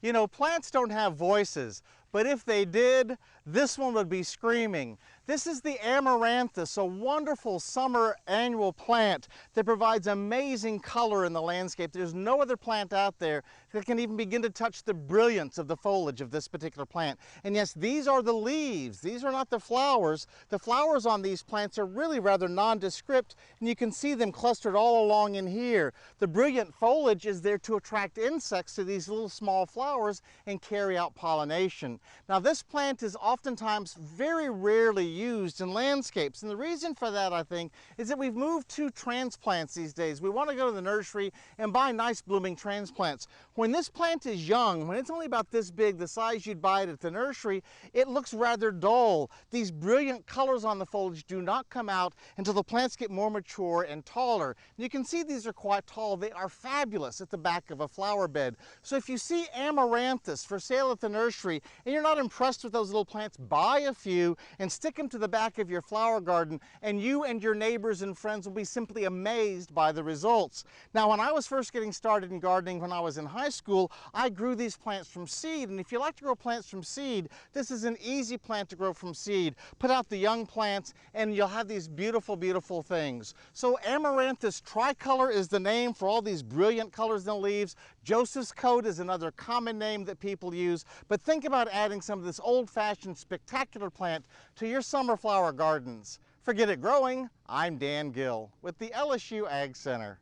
You know, plants don't have voices, but if they did, this one would be screaming. This is the Amaranthus, a wonderful summer annual plant that provides amazing color in the landscape. There's no other plant out there that can even begin to touch the brilliance of the foliage of this particular plant. And yes, these are the leaves. These are not the flowers. The flowers on these plants are really rather nondescript, and you can see them clustered all along in here. The brilliant foliage is there to attract insects to these little small flowers and carry out pollination. Now, this plant is oftentimes very rarely used in landscapes, and the reason for that, I think, is that we've moved to transplants these days. We want to go to the nursery and buy nice blooming transplants. When this plant is young, when it's only about this big, the size you'd buy it at the nursery, it looks rather dull. These brilliant colors on the foliage do not come out until the plants get more mature and taller. And you can see these are quite tall. They are fabulous at the back of a flower bed. So if you see Amaranthus for sale at the nursery and you're not impressed with those little plants, buy a few and stick them to the back of your flower garden, and you and your neighbors and friends will be simply amazed by the results. Now, when I was first getting started in gardening when I was in high school, I grew these plants from seed, and if you like to grow plants from seed, this is an easy plant to grow from seed. Put out the young plants and you'll have these beautiful, beautiful things. So Amaranthus tricolor is the name for all these brilliant colors in the leaves. Joseph's coat is another common name that people use, but think about adding some of this old-fashioned spectacular plant to your summer flower gardens. Forget it growing. I'm Dan Gill with the LSU Ag Center.